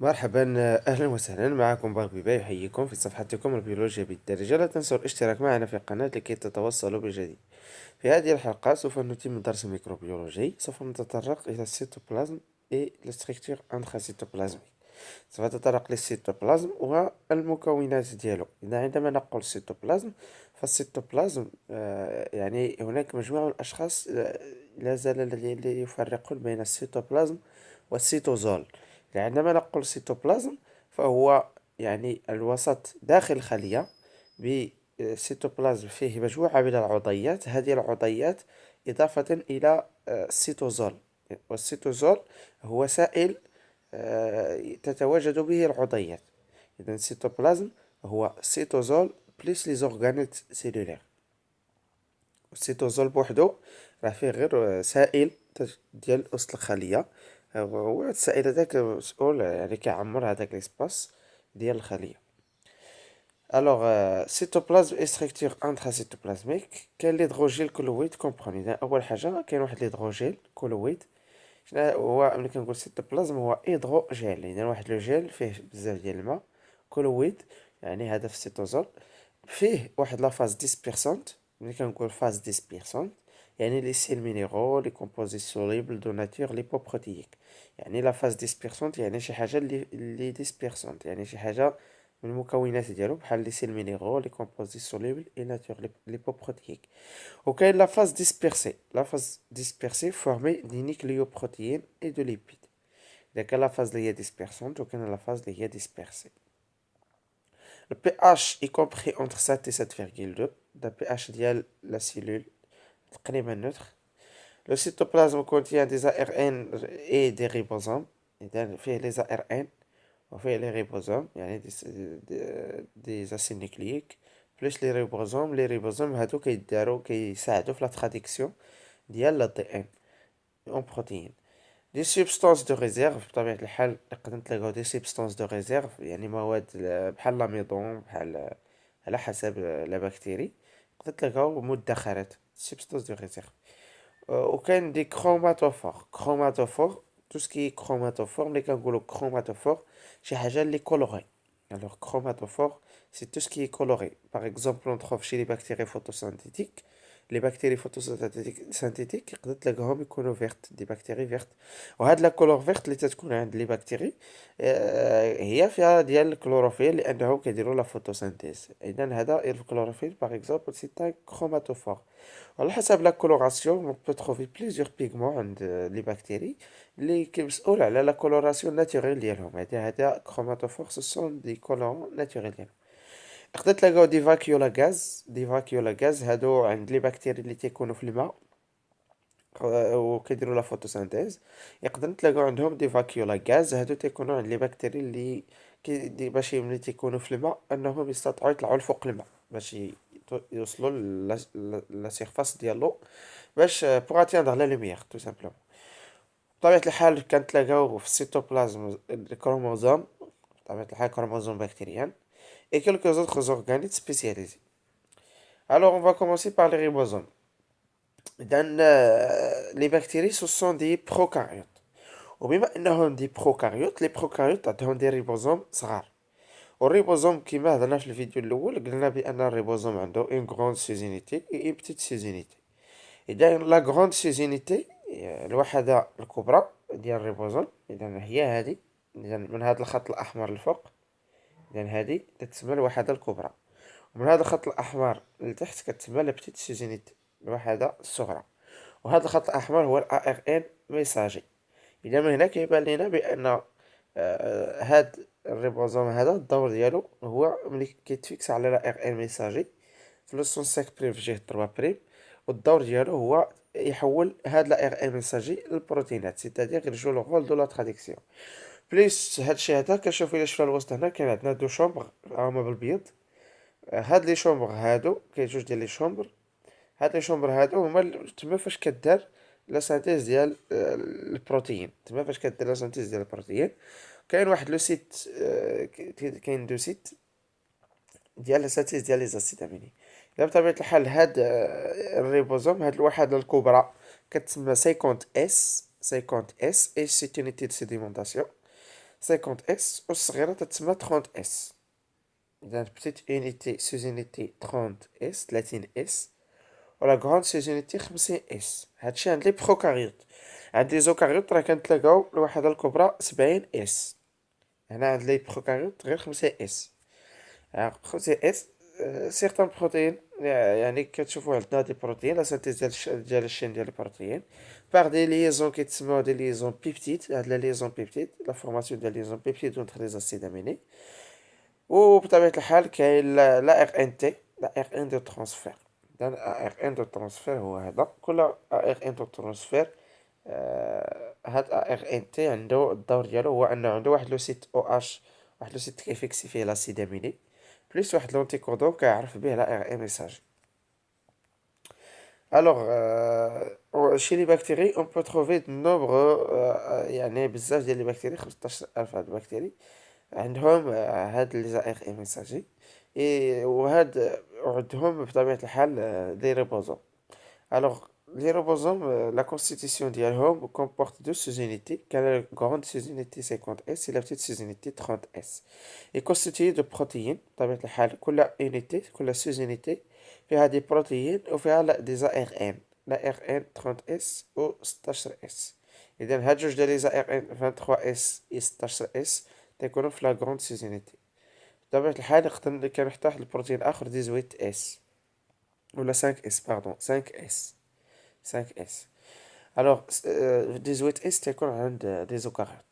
مرحبا، أهلا وسهلا معكم باربي باي، يحييكم في صفحتكم البيولوجيا بالدرجة. لا تنسوا الاشتراك معنا في القناة لكي تتوصلوا بالجديد. في هذه الحلقة سوف نتم درس الميكروبيولوجي. سوف نتطرق إلى السيتوبلازم et la structure intracytoplasmique. سوف نتطرق للسيتوبلازم والمكونات ديالو. إذا عندما نقول سيتوبلازم فالسيتوبلازم يعني هناك مجموعة من الأشخاص لا زال الذين يفرقون بين السيتوبلازم والسيتوزول. عندما نقول سيتوبلازم فهو يعني الوسط داخل الخلية. بالسيتوبلازم فيه مجموعة من العضيات، هذه العضيات إضافة إلى السيتوزول. والسيتوزول هو سائل تتواجد به العضيات. إذا السيتوبلازم هو سيتوزول بليس لي زورغانيل سيلولير. السيتوزول بوحدو راه فيه غير سائل ديال وسط الخلية. هو السائل هذاك مسؤول يعني كيعمر هذاك ليسباس ديال الخلية. الوغ سيتوبلازم اي ستركتور انتراسيتوبلازميك. كاين ليدروجيل كولويد كومبروني. اذا اول حاجه كاين واحد ليدروجيل كولويد. شنو هو ملي كنقول سيتوبلازم؟ هو هيدروجيل، يعني واحد لو جيل فيه بزاف ديال الماء. كولويد يعني هذا في السيتوزول فيه واحد لا فاز ديسبيرسونت. ملي كنقول فاز ديسبيرسونت يعني لي سيل مينيرو لي كومبوزي سوليبل دو ناتور ليبوبروتييك. يعني لا فاز ديسبيرسونت يعني شي حاجه اللي ديسبيرسونت، يعني شي حاجه من المكونات ديالو بحال لي سيل مينيرو لي كومبوزي سوليبل اي ناتور ليبوبروتييك. وكاين لا فاز ديسبيرسي. لا فاز ديسبيرسي فورمي دي نيكليوبروتيين اي دو ليبيد. اذا كان لا فاز اللي هي ديسبيرسونت وكاين لا فاز اللي هي ديسبيرسي. Le pH est compris entre 7 et 7,2. Le pH ديال la cellule تقريبا neutre. Le cytoplasme contient des ARN et des ribosomes. إذا فيه les ARN وفيه les ribosomes يعني des acides nucléiques plus les ribosomes. les ribosomes هادو كيساعدو في la traduction ديال ال ADN en protéines. دي سبستانس دو ريزيرف. بطبيعة الحال نقدر نتلاقاو دي سبستانس دو ريزيرف، يعني مواد بحال لاميضون، بحال على حسب لا بكتيري نقدر تلقاو مدخرات سبستانس دو ريزيرف. وكاين دي كروماتوفور. كروماتوفور تو سكي كروماتوفور. ملي كنقولو كروماتوفور شي حاجة اللي كولوري. الوغ كروماتوفور سي تو سكي كولوري. باغ اكزومبل اون تخوف شي لي بكتيري فوتوسينثيتيك. لي بكتيري فوتوسينثيتيك يقدر تلقاهم يكونوا فيرت، دي بكتيري فيرت. وهاد لا كولور فيرت اللي تتكون عند لي بكتيري هي فيها ديال الكلوروفيل لانهم كيديروا لا فوتوسينثيز. اذا هذا الكلوروفيل باغ اكزومبل سي ان كروماتوفور. على حسب لا كولوراسيون اون بو تروفي بليزيور بيغمون عند لي بكتيري اللي مسؤول على لا كولوراسيون ناتوريل ديالهم. هذا كروماتوفور سو سون دي كولورون ناتوريل ديالهم. تقدر تلاقاو دي فاكيولا غاز. دي فاكيولا غاز هادو عند لي بكتيري اللي تيكونوا في الماء وكيديروا لا فوتوسينثيز. يقدر نتلاقاو عندهم دي فاكيولا غاز. هادو تيكونوا عند لي بكتيري اللي باش ملي تيكونوا في الماء انهم يستطيعوا يطلعوا لفوق الماء باش يوصلوا لا سيرفاس ديالو باش بوغ اتيندر لا لوميير تو سامبلومون. بطبيعة الحال كنتلاقاو في السيتوبلازم الكروموزوم. بطبيعة الحال كروموزوم بكتيريان et quelques autres organes spécialisés. Alors, on va commencer par les ribosomes. Dans les bactéries, ce sont des prokaryotes. وبما انهم دي بروكاريوت، لي بروكاريوت عندهم دي ريبوزوم صغار. والريبوزوم كيما هضرنا في الفيديو الاول قلنا بان الريبوزوم عنده اون غروند سيزينيتي اي اون بتيت سيزينيتي. اذا لا غروند سيزينيتي الوحده الكبرى ديال الريبوزوم اذا هي هذه. اذا من هذا الخط الاحمر الفوق اذا هذه تتسمى الوحده الكبرى، ومن هذا الخط الاحمر لتحت كتسمى لا بتيت سيزينيتي الوحده الصغرى. وهذا الخط الاحمر هو الاي ار ان ميساجي. اذا من هنا كيبان لينا بان هاد الريبوزوم هذا الدور ديالو هو ملي كيتفيكس على لا ار ان ميساجي في لو سون 5 بريم في جهه 3 بريم. والدور ديالو هو يحول هاد لا ار ان ميساجي للبروتينات، سيتادير يجو لو رول دو لا تراديكسيون. بليس هادشي هذا كنشوف الى شفنا الوسط هنا كاين عندنا دو شومبر هما بالبيض. هاد لي شومبر هادو كاين جوج ديال لي شومبر. هاد لي شومبر هادو هما تما فاش كدار لا سانتيز ديال البروتين. تما فاش كدير لا سانتيز ديال البروتين كاين واحد لو سيت كاين دو سيت ديال لا سانتيز ديال لي زاسيد اميني. الا بطبيعه الحال هاد الريبوزوم هاد الوحده الكبرى كتسمى 50 اس. 50 اس اي سيت يونيتي دو سيديمونطاسيون. 50S والصغيرة تتسمى 30S. إذا بتيت unité sous-unité 30S 30S ولا grande sous-unité 50S. هادشي عند لي بروكاريوت. عند لي زوكاريوت راه كنتلاقاو الوحدة الكبرى 70S. هنا عند لي بروكاريوت غير 5S. 5S سيغتان بروتيين يعني كتشوفوا عندنا دي بروتيين لا سانتيز ديال الشين ديال البروتيين باغ دي ليزون كيتسموا دي ليزون بيبتيد. هاد لا ليزون بيبتيد لا فورماسيون ديال ليزون بيبتيد اونتر لي اسيد اميني. وبطبيعة الحال كاين لا ار ان تي لا ار ان دو ترانسفير. اذا ار ان دو ترانسفير هو هذا. كل ار ان دو ترانسفير هاد ار ان تي عنده الدور ديالو هو انه عنده واحد لو سيت او اش واحد لو سيت كيفيكسي فيه لاسيد اميني بليس واحد لونتي كودون كيعرف به لا ار ان ميساج. الوغ chez les bactéries on peut trouver de nombreux يعني بزاف ديال لي بكتيري 15000 هاد البكتيري عندهم هاد لي ار ان ميساجي وهاد وعندهم بطبيعة الحال دي ريبوزوم. الوغ les ribosomes, la constitution ديالهم comporte deux sous-unités, car la grande sous-unité 50S et la petite sous-unité 30S. est constituée de protéines بطبيعة الحال كل unité كل sous-unité فيها دي بروتيين وفيها دي ARN لا ARN 30S و 16S. إذا هاد جوج ديال لي ARN 23S و 16S تيكونو في لا grande sous-unité. بطبيعة الحال كاين حتى واحد البروتين آخر 18S ولا 5S باردون 5S 5S. Alors, 18S تيكون عند دي زوكاريوت.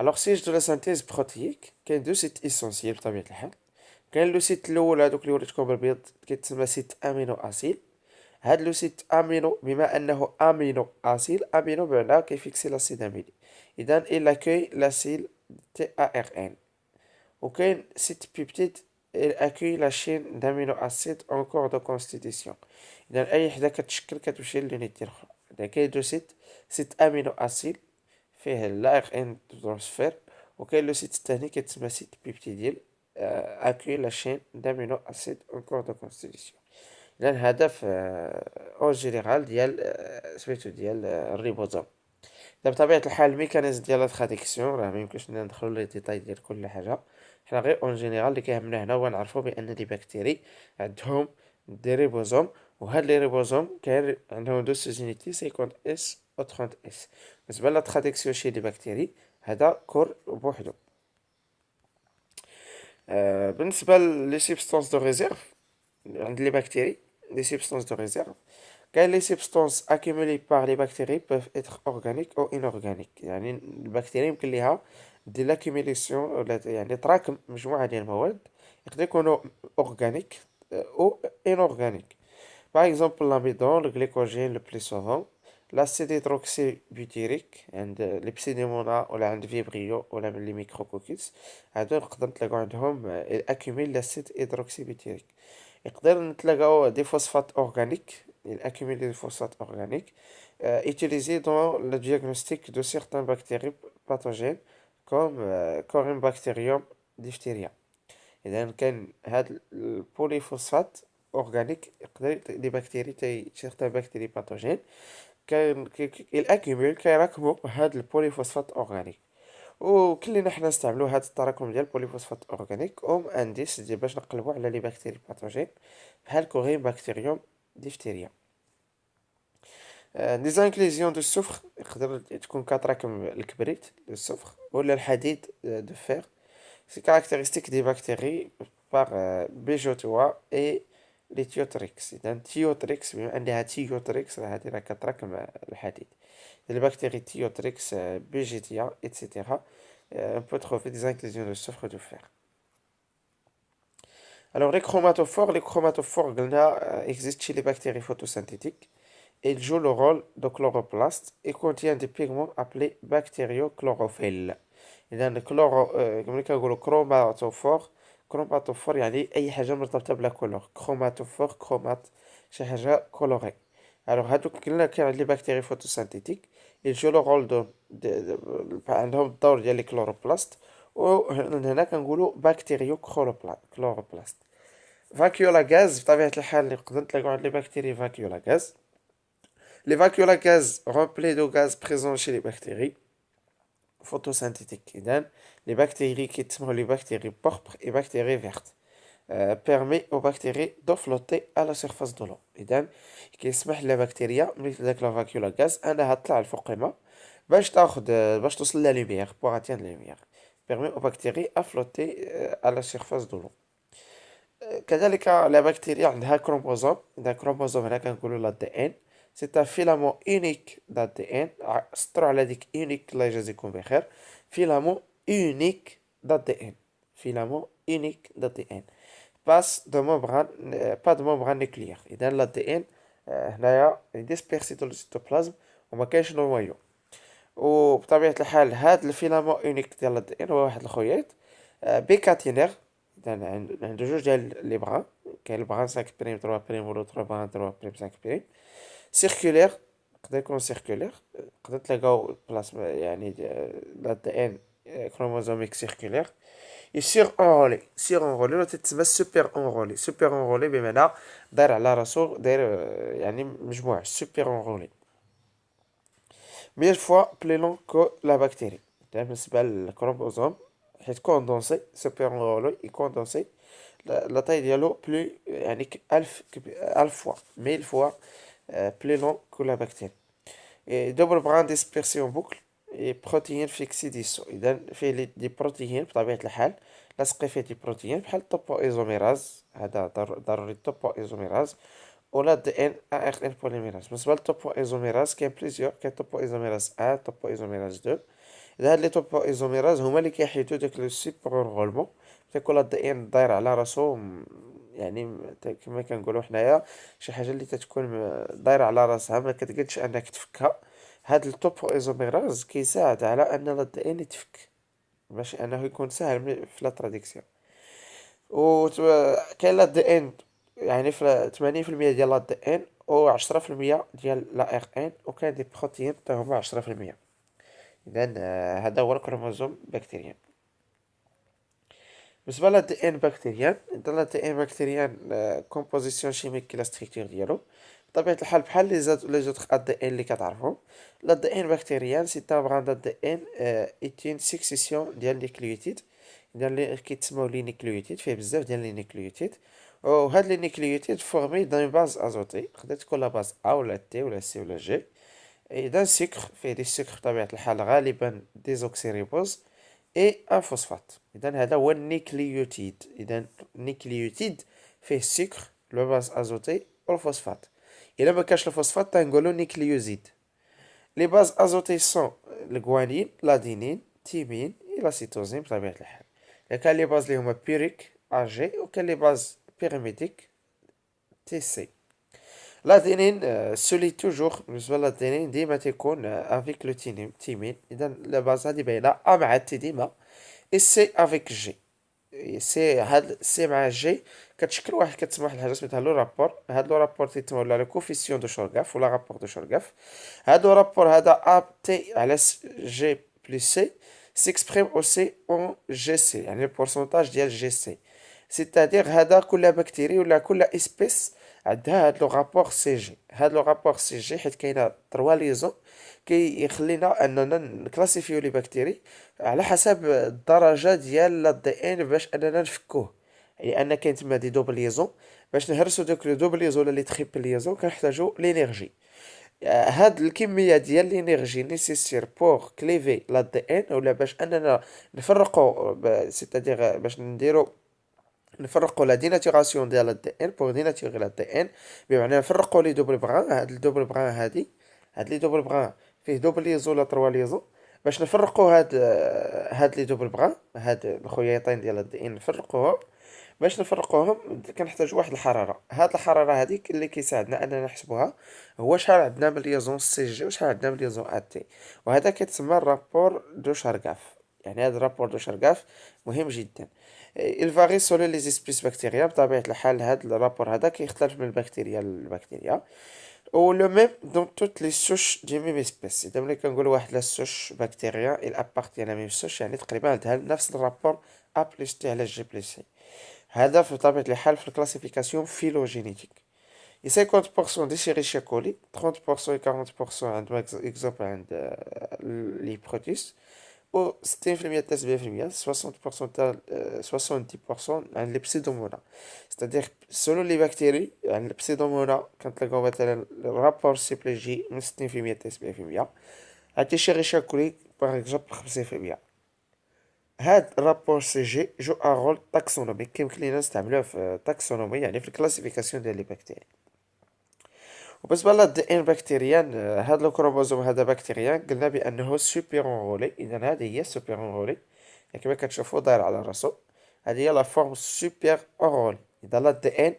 Alors سيج دو لا سانتيز بروتييك كاين دو سيت اسونسيال بطبيعة الحال. كاين لو سيت الاول هذوك اللي وريتكم بالبيض كيتسمى سيت امينو اسيل. هاد لو سيت امينو بما انه امينو اسيل امينو بمعنى كيفيكسي لاسيد اميني. اذا il accueille l'acide TARN. وكاين سيت بيبتيد il accueille la chaîne d'amino acides en cours de constitution. اذا اي حدا كتشكل كتمشي للونيت ديال الاخرى. اذا كاين دو سيت امينو اسيد فيه لا ار ان ترانسفير. وكاين لو سيت الثاني كيتسمى سيت بيبتيديل اكوي لا شين دامينو اسيد اون كور دو كونستيتيسيون. اذا الهدف اون جينيرال ديال سميتو ديال الريبوزوم. بطبيعة الحال الميكانيزم ديال لا تراديكسيون راه ميمكنش ندخلو لي ديتاي ديال كل حاجة. حنا غير اون جينيرال اللي كيهمنا هنا هو نعرفو بان لي بكتيري عندهم دي ريبوزوم. وهاد لي ريبوزوم كاين عندهم دو سوزينيتي 50 اس و 30 اس. بالنسبة لا تراديكسيون شي لي بكتيري هذا كور بوحدو. بالنسبة لي سبستانس دو ريزيرف عند لي بكتيري لي سبستانس دو ريزيرف كاين لي سبستانس اكيمولي بار لي بكتيري بوف اتر اورغانيك او انورغانيك. يعني البكتيريا يمكن ليها دير لاكيميليسيون ولا يعني تراكم مجموعه ديال المواد يقدر يكونوا اورغانيك او انورغانيك. باغ اكزومبل لاميدون لو غليكوجين لو بلي سوفون لاسيد هيدروكسي بيوتيريك عند لي بسيديمونا ولا عند فيبريو ولا من لي ميكروكوكيس. هادو نقدر نتلاقاو عندهم اكيميل لاسيد هيدروكسي بيوتيريك. يقدر نتلاقاو دي فوسفات اورغانيك accumuler des phosphates organiques utilisés dans le diagnostic de certains bactéries pathogènes comme Corynebacterium diphtheria. إذا كان هاد البوليفوسفات أورغانيك يقدر لي بكتيري certains بكتيري باثوجين كان الأكيمول كيراكمو هاد البوليفوسفات أورغانيك. وكلنا حنا نستعملو هاد التراكم ديال البوليفوسفات أورغانيك انديس ديال باش نقلبو على لي بكتيري باثوجين بحال كورينباكتيريوم ديفتيريا. دي زانكليزيون دو السفر يقدر تكون كتراكم الكبريت دو السفر ولا الحديد دو فير. سي كاركتيرستيك دي بكتيري باغ بيجوتوا اي لي تيوتريكس. اذا تيوتريكس بما عندها تيوتريكس راه هادي راه كتراكم الحديد. البكتيري تيوتريكس بيجيتيا اتسيتيرا on peut trouver des inclusions de soufre de fer. Alors les chromatophores existent chez les bactéries photosynthétiques. Il joue le rôle de chloroplaste et contient des pigments appelés bactériochlorophylles. إذا كما كنقولوا كروماتوفور يعني أي حاجة مرتبطة بلا كولور. كروماتوفور كرومات شي حاجة كولوري. alors هادوك كلنا كاين عند لي بكتيري فوتوسينثيتيك il joue le rôle عندهم الدور ديال لي كلوروبلاست. وهنا كنقولوا بكتيريو كلوروبلاست. فاكيولا غاز بطبيعة الحال نقدر نتلاقاو عند لي بكتيري فاكيولا غاز. Les vacuoles à gaz remplis de gaz présents chez les bactéries photosynthétique. إذن les bactéries qui sont les bactéries pourpres et bactéries vertes permet aux bactéries de flotter à la surface de l'eau. إذن كيسمح للبكتيريا مثل داك لا فاكيولا غاز أنها تطلع لفوق الماء باش توصل لا lumière pour atteindre la lumière. Permet aux bactéries à flotter à la surface de l'eau. كذلك لا بكتيريا عندها كروموزوم. عندها كروموزوم هنا كنقولوا لا دي ان. سي ان فيلامون اونيك دا دي ان. سطروا على ديك اونيك الله يجازيكم بخير. فيلامون اونيك دا دي ان. فيلامون اونيك دا دي ان. باس دو ممبران با دو ممبران نيكليير. اذا لا دي ان هنايا ديسبيرسي دو السيتوبلازم وما كاينش نويو. وبطبيعة الحال هاد الفيلامون اونيك ديال لا دي ان هو واحد الخيط بيكاتينير. عنده جوج ديال لي بغان. كاين البغان 5 بريم 3 بريم ولا 3 بغان 3 بريم 5 بريم سيركولير. يقدر يكون سيركولير. تقدر تلقاو بلاص يعني لا دي ان كروموزوميك سيركولير. سيغ اونغولي. سيغ اونغولي ولا تتسمى سوبر اونغولي. سوبر اونغولي بمعنى داير على راسو داير يعني مجموع سوبر اونغولي. 100 fois plus long que la bactérie. بالنسبة للكروموزوم حيت كوندونسي سوبر اونغولي يكوندونسي لا taille ديالو بلو يعني 1000 fois 1000 fois plus long que la bactérie. Et double brin dispersé en boucle et protéines fixées dissous. إذا فيه دي بروتيين بطبيعة الحال لاصقين فيه دي بروتيين بحال الطوبو ايزوميراز. هذا ضروري الطوبو ايزوميراز ولا دي ان ا ار ان بوليميراز. بالنسبة للطوبو ايزوميراز كاين بليزيور. كاين طوبو ايزوميراز 1 طوبو ايزوميراز 2. إذا هاد لي طوبو ايزوميراز هما اللي كيحيدو داك لو سوبر انغولمون. تيكون لا دي ان داير على راسو يعني كما كنقولوا حنايا شي حاجه اللي تتكون دايره على راسها ما كتقدش انك تفكها. هاد الطوبو ايزوميراز كيساعد على ان لا دي ان يتفك باش انه يكون سهل في لا تراديكسيون. و كاين لا دي ان يعني في 80% ديال لا دي ان و 10% ديال لا ار ان. وكاين دي بروتين حتى هما 10%. اذا هذا هو الكروموزوم بكتيريان. بالنسبه لا دي ان بكتيريان. لا دي ان بكتيريان كومبوزيسيون شيميك كي لا ستركتور ديالو بطبيعه الحال بحال لي زوتر ا دي ان اللي كتعرفهم. لا دي ان بكتيريان سي ان بران دي ان ايتين سيكسيسيون ديال لي كليوتيد. ديال اللي كيتسموا لي نيكليوتيد. فيه بزاف ديال لي نيكليوتيد وهاد لي نيكليوتيد فورمي دون باز ازوتي. تقدر تكون لا باز ا ولا تي ولا سي ولا جي. اذا سكر فيه دي سكر بطبيعه الحال غالبا ديزوكسيريبوز اي ان فوسفات. اذا هذا هو النيكليوتيد. اذا النيكليوتيد فيه السكر لو باز ازوتي والفوسفات. الا ما كانش الفوسفات تنقولوا نيكليوزيد. لي باز ازوتي سون الغوانين لادينين تيمين الى سيتوزين بطبيعه الحال. كان لي باز اللي هما بيريك اجي وكان لي باز بيريميديك تي سي. لادينين سولي توجور. بالنسبه للادينين ديما تيكون افيك لو تيمين. اذا لا باز هادي باينه ا مع تي ديما اي سي افيك جي. سي هاد سي مع جي كتشكل واحد كتسمى واحد الحاجه سميتها لو رابور. هاد لو رابور تيتمول على كوفيسيون دو شورغاف ولا رابور دو شورغاف. هاد لو رابور هذا ا تي على جي بلس سي سيكسبريم او سي اون جي سي يعني البورسونتاج ديال جي سي. سيتادير هذا كل بكتيري ولا كل اسبيس عندها هاد لو رابور سي جي. هاد لو رابور سي جي حيت كاينه 3 ليزون كيخلينا اننا نكلاسيفيو لي بكتيري على حسب الدرجه ديال لا دي ان باش اننا نفكوه. لان كاين تما دي دوبل ليزون باش نهرسو دوك لو دوبل ليزون ولا لي تريبل ليزون كنحتاجو لينيرجي. هاد الكميه ديال لينيرجي نيسيسير بور كليفي لا دي ان ولا باش اننا نفرقو سيتادير باش نديرو نفرقوا لا ديناتوراسيون ديال الدي ان بور ديناتوري لا دي ان. بمعنى نفرقوا لي دوبل بغان. هاد الدوبل بغان هاد لي دوبل بغان فيه دوبل ليزون ولا 3 ليزون. باش نفرقوا هاد لي دوبل بغان هاد الخياطين ديال الدي ان نفرقوهم. باش نفرقوهم كنحتاج واحد الحراره. هاد الحراره هذيك اللي كيساعدنا اننا نحسبوها هو شحال عندنا من ليزون سي جي وشحال عندنا من ليزون ا تي. وهذا كيتسمى الرابور دو شارغاف. يعني هذا الرابور دو شارغاف مهم جدا. il varie selon les espèces bactériennes. بطبيعة الحال هاد الرابور هذا كيختلف من البكتيريا للبكتيريا. و لو ميم دون توت لي سوش دي ميم اسبيس. اذا ملي كنقولوا واحد لا سوش بكتيريا il appartient à la même souche يعني تقريبا عندها نفس الرابور ا بلس تي على جي بلس سي. هذا في طبيعة الحال في الكلاسيفيكاسيون فيلوجينيتيك. Et 50% des Escherichia coli, 30% et 40% عند اكزومبل عند لي بروتيس و 60% حتى 70% 60% تاع 70% عن لي بسيدومونا. ستادير سولو لي بكتيري عن البسيدومونا كنتلاقاو مثلا الرابور سي جي من 60% حتى 70%. عاد تيشيغيشيا كولي باغ اكزومبل 50%. هاد الرابور سي جي جو ان رول تاكسونومي كيمكن لينا نستعملوه في تاكسونومي يعني في الكلاسيفيكاسيون ديال لي بكتيري. وبالنسبه للدي ان بكتيريان هاد الكروموزوم هذا بكتيريان قلنا بانه سوبير اونغولي. اذا هذه هي سوبير اونغولي كما كتشوفوا داير على راسو. هذه هي لا فورم سوبير اونغولي. اذا لا دي ان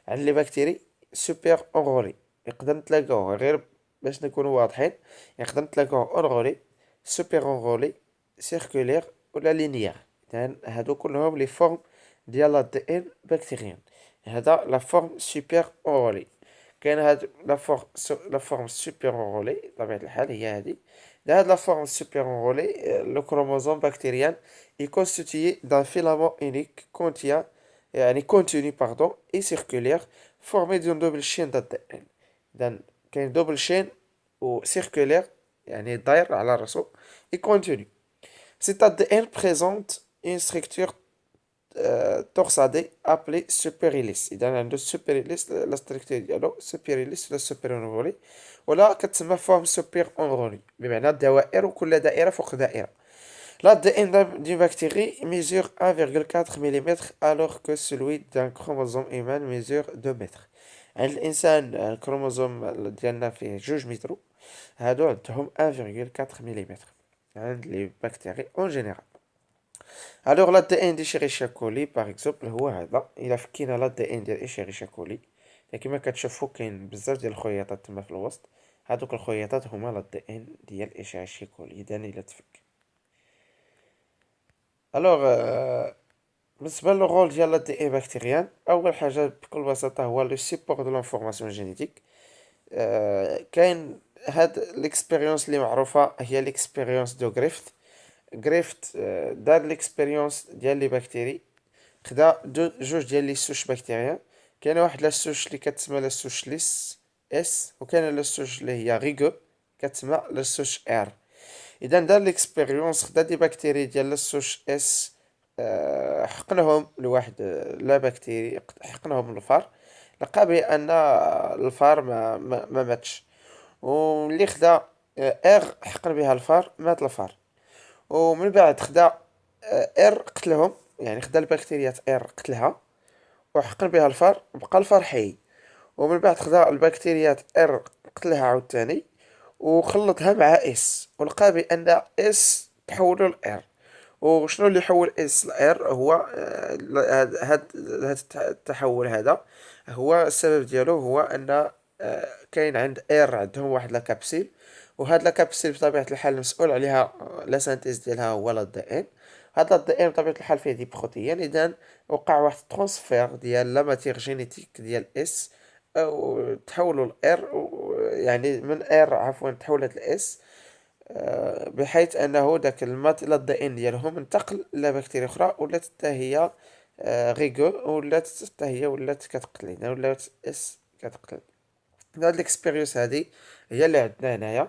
عند لي بكتيري سوبير اونغولي يقدر نتلاقاوه غير باش نكونوا واضحين. يقدر نتلاقاوه اونغولي سوبير اونغولي سيركولير ولا لينيير. اذا هادو كلهم لي فورم ديال لا دي ان بكتيريان. هذا لا فورم سوبير اونغولي. كاين هاد لا فورم سوبير اونغولي بطبيعة الحال هي هادي. هاد لا forme supérieure, le chromosome bactérien est constitué d'un filament unique contenu pardon, et circulaire formé d'une double chaîne d'ADN. إذن كاين double chaîne و circulaire يعني داير على راسو et continu. Cet ADN présente une structure torsadée appelée superhélice. إذا عنده superhélice لا structure ديالو superhélice ولا super ولا كتسمى فورم سوبر اونغولي بمعنى دوائر وكل دائرة فوق دائرة. L'ADN d'une bactérie mesure 1,4 mm alors que celui d'un chromosome humain mesure 2 متر. عند الإنسان الكروموزوم ديالنا فيه 2 متر. هادو عندهم 1,4 ملم عند لي بكتيري اون جينيرال. الوغ l'ADN ديال إشيريشيا كولي باغ اكزومبل هو هذا. الا فكينا l'ADN ديال إشيريشيا كولي كما كتشوفوا كاين بزاف ديال الخياطات تما في الوسط. هادوك الخياطات هما l'ADN ديال إشيريشيا كولي. اذا الا تفك الوغ بالنسبه للغول ديال l'ADN بكتيريان اول حاجه بكل بساطه هو لو سيبور دو لانفورماسيون جينيتيك. كاين هاد ليكسبيريونس اللي معروفه هي ليكسبيريونس دو غريفت دار ليكسبيريونس ديال لي بكتيري. خدا جوج ديال لي سوش بكتيريان. كاينه واحد لا سوش اللي كتسمى لا سوش ليس اس وكاينه لا سوش اللي هي ريغو كتسمى لا سوش ار. اذا دار ليكسبيريونس خدا دي بكتيري ديال لا سوش اس حقنهم لواحد لا بكتيري حقنهم الفار. لقى بان الفار ما ماتش. وملي خدا ار حقن بها الفار مات الفار. ومن بعد خدا ار قتلهم يعني خدا البكتيريات ار قتلها وحقن بها الفار بقى الفار حي. ومن بعد خدا البكتيريات ار قتلها عاوتاني وخلطها مع اس ولقى بان اس تحولوا لار. وشنو اللي يحول اس لار هو هاد التحول هذا هو السبب ديالو هو ان كاين عند ار عندهم واحد لا كابسيل. وهاد لا كابسيل بطبيعه الحال المسؤول عليها لا سانتيز ديالها هو لا دي ان. هاد لا دي ان بطبيعه الحال فيه دي بروتيين. اذا وقع واحد ترانسفير ديال لا ماتير جينيتيك ديال اس او تحولوا لار يعني من ار عفوا تحولت لاس بحيث انه داك لا دي ان ديالهم انتقل لبكتيريا اخرى ولات حتى هي غيغو ولات حتى هي ولات كتقتل يعني ولات اس كتقتل. هاد الاكسبيريونس هادي هي اللي عندنا هنايا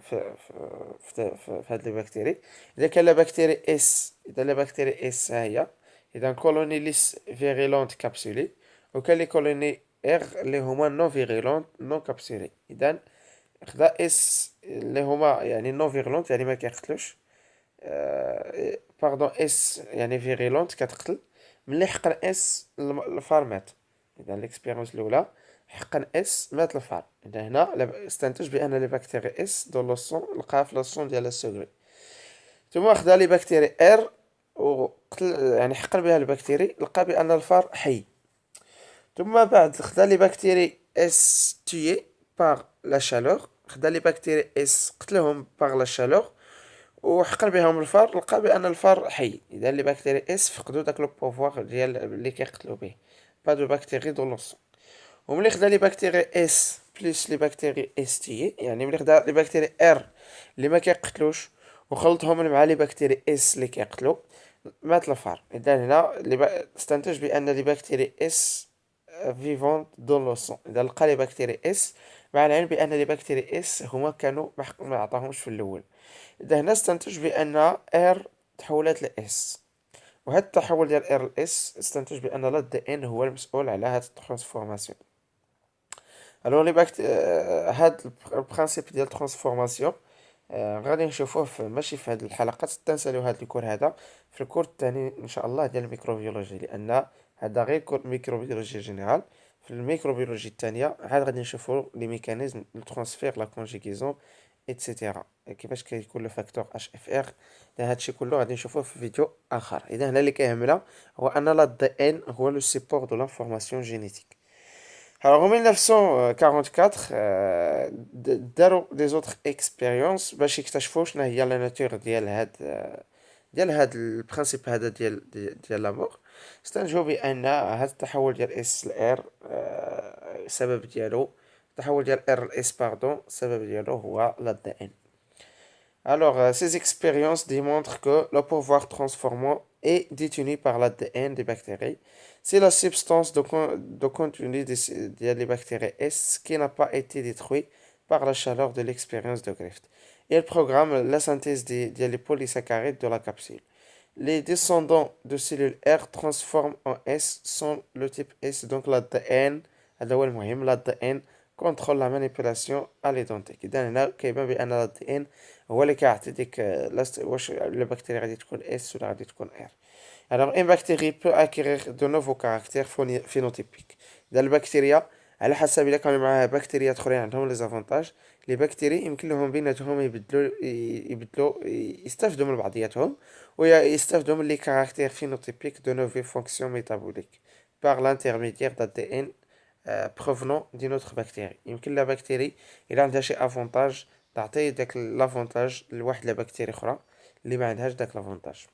في هاد البكتيري. اذا كان لا بكتيري اس اذا لا بكتيري اس ها هي اذا كولوني ليس فيريلونت كابسولي. وكان لي كولوني ار اللي هما نون فيريلونت نون كابسولي. اذا خدا اس اللي هما يعني نون فيرولونت يعني ما كيقتلوش باردون اس يعني فيرولونت كتقتل. ملي حقن اس الفار مات. اذا الاكسبيريونس الاولى حقن اس مات الفار. اذا هنا استنتج بان لي بكتيري اس دو لو سون لقاها في لو سون ديال السوغري. ثم خدا لي بكتيري ار وقتل يعني حقن بها البكتيري لقى بان الفار حي. ثم بعد خدا لي بكتيري اس تيي باغ لا شالور. خدا لي بكتيري اس قتلهم باغ لا شالور وحقن بهم الفار لقى بان الفار حي. اذا لي بكتيري اس فقدوا داك لو بوفوار ديال اللي كيقتلوا به با دو بكتيري دو لوسون. وملي خدا لي بكتيري اس بلس لي بكتيري اس تي يعني ملي خدا لي بكتيري ار اللي ما كيقتلوش وخلطهم مع لي بكتيري اس اللي كيقتلوا مات الفار. اذا هنا استنتج بان لي بكتيري اس فيفونت دون لو سون. اذا لقى لي بكتيري اس مع العلم بان لي بكتيري اس هما كانوا ما عطاهمش في الاول. اذا هنا استنتج بان ار تحولت ل اس، وهذا التحول ديال ار ل اس استنتج بان لا دي ان هو المسؤول على هذه الترانسفورماسيون. الوغ لي باكت هاد البرانسيب ديال الترانسفورماسيون غادي نشوفوه ماشي في هاد الحلقات، تنساليو هاد الكور هذا، في الكور الثاني ان شاء الله ديال الميكروبيولوجي، لان هذا غير كور ميكروبيولوجي جينيرال. في الميكروبيولوجي الثانيه عاد غادي نشوفو لي ميكانيزم لو ترانسفير لا كونجيغيزون ايتترا، كيفاش كيكون لو فاكتور اش اف ار. هادشي كله غادي نشوفوه في فيديو اخر. اذا هنا اللي كيهمنا هو ان لا دي ان هو لو سيبور دو لانفورماسيون جينيتيك. Alors en 1944 داروا دي زوتر اكسبيريونس باش يكتشفوا شنو هي لا ناتور ديال هاد البرانسيب هذا ديال لامور. استنتجوا بان هذا التحول ديال اس ل ار السبب ديالو، التحول ديال ار ل اس باردون السبب ديالو هو لا دي ان. Alors, ces expériences démontrent que le pouvoir transformant est détenu par l'ADN des bactéries. C'est la substance de contenu des bactéries S qui n'a pas été détruite par la chaleur de l'expérience de Griffith. Il programme la synthèse des polysaccharides de la capsule. Les descendants de cellules R transforment en S sont le type S, donc l'ADN, l'ADN contrôle la manipulation à l'identique. إذا هنا كيبان بأن ال ADN هو اللي كيعطي ديك واش البكتيريا غادي تكون S ولا غادي تكون R. Alors une bactérie peut acquérir de nouveaux caractères phénotypiques. إذا البكتيريا على حسب إلا كانوا معاها بكتيريات أخرين عندهم لي زافونتاج، لي بكتيري يمكن لهم بيناتهم يبدلوا يستافدوا من بعضياتهم ويستافدوا من لي كارactères phénotypiques de nouvelles fonctions métaboliques par l'intermédiaire d'ADN provenant d'une autre bactérie. يمكن لا بكتيري إلا عندها شي افونتاج تعطي داك لافونتاج لواحد لا بكتيري أخرى اللي ما عندهاش داك لافونتاج.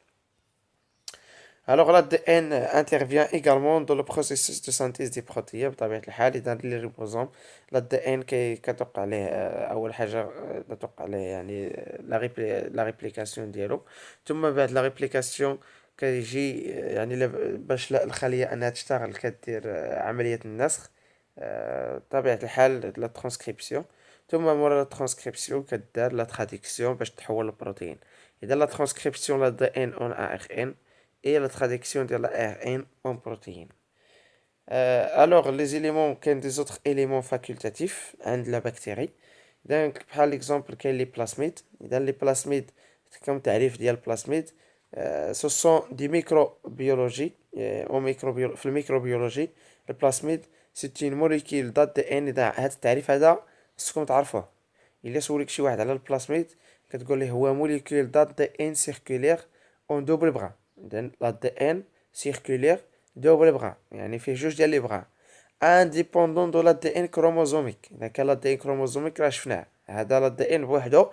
Alors l'ADN intervient également dans le processus de synthèse des protéines بطبيعة الحال. إذا لي ريبوزوم l'ADN كتوقع عليه أول حاجة توقع عليه يعني لا ريبليكاسيون ديالو، ثم بعد لا ريبليكاسيون كيجي يعني باش الخلية أنها تشتغل كدير عملية النسخ بطبيعة الحال لا ترانسكريبسيون، ثم مورا لا ترانسكريبسيون كدار لا تراديكسيون باش تحول البروتين. إذا لا ترانسكريبسيون لا دي ان اون ا ار ان et la traduction de la RN en protéines. Alors, les éléments, qu'un des autres éléments facultatifs de la bactérie. Donc, par l'exemple, qu'il y a les plasmides. Dans les plasmides, comme tarif ديال plasmides, ce sont des microbiologies. في الميكروبيولوجي البلاسميد c'est une molécule d'ADN. إذا هذا التعريف هذا خصكم تعرفوه. إلا سولك شي واحد على البلاسميد كتقول ليه هو molécule d'ADN circulaire en double bras. إذن l'ADN circulaire double bras يعني فيه جوج ديال لي بغا indépendant de l'ADN chromosomique. إذا كان l'ADN chromosomique راه شفناه، هذا l'ADN بوحدو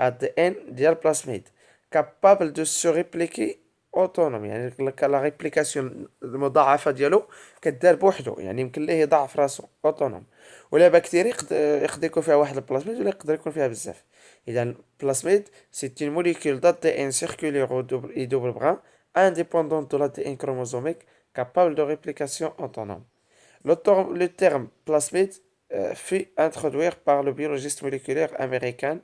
ADN ديال البلاسميد capable de se répliquer autonome، يعني لا ريبليكاسيون المضاعفة ديالو كدار بوحدو، يعني يمكن ليه يضاعف راسو autonome. ولا بكتيري يقدر يكون فيها واحد البلاسميد ولا يقدر يكون فيها بزاف. إذا البلاسميد سي une molécule d'ADN circulaire et double bras indépendante de l'ADN chromosomique capable de réplication autonome. Le terme plasmide fut introduit par le biologiste moléculaire américain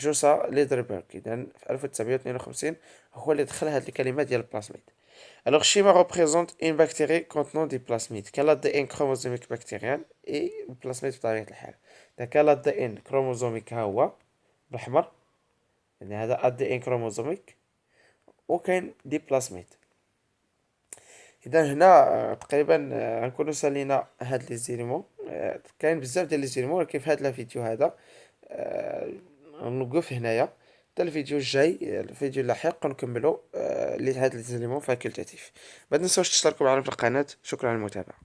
جوسا ليدربرغ. إذا في 1952 هو اللي دخل هذه الكلمة ديال البلاسميد. Alors schéma représente une bactérie contenant des plasmides كان l'ADN chromosomique bactérien et البلاسميد بطبيعة الحال. إذا كان l'ADN chromosomique ها هو بالأحمر، يعني هذا ADN chromosomique وكاين دي بلاسميد. اذا هنا تقريبا غنكونوا سالينا هاد لي زيليمون. كاين بزاف ديال لي زيليمون ولكن في هاد الفيديو هذا غنوقف هنايا حتى الفيديو الجاي، الفيديو اللاحق نكملوا هاد لي زيليمون فاكولتاتيف. ما تنساوش تشتركوا معنا في القناه. شكرا على المتابعه.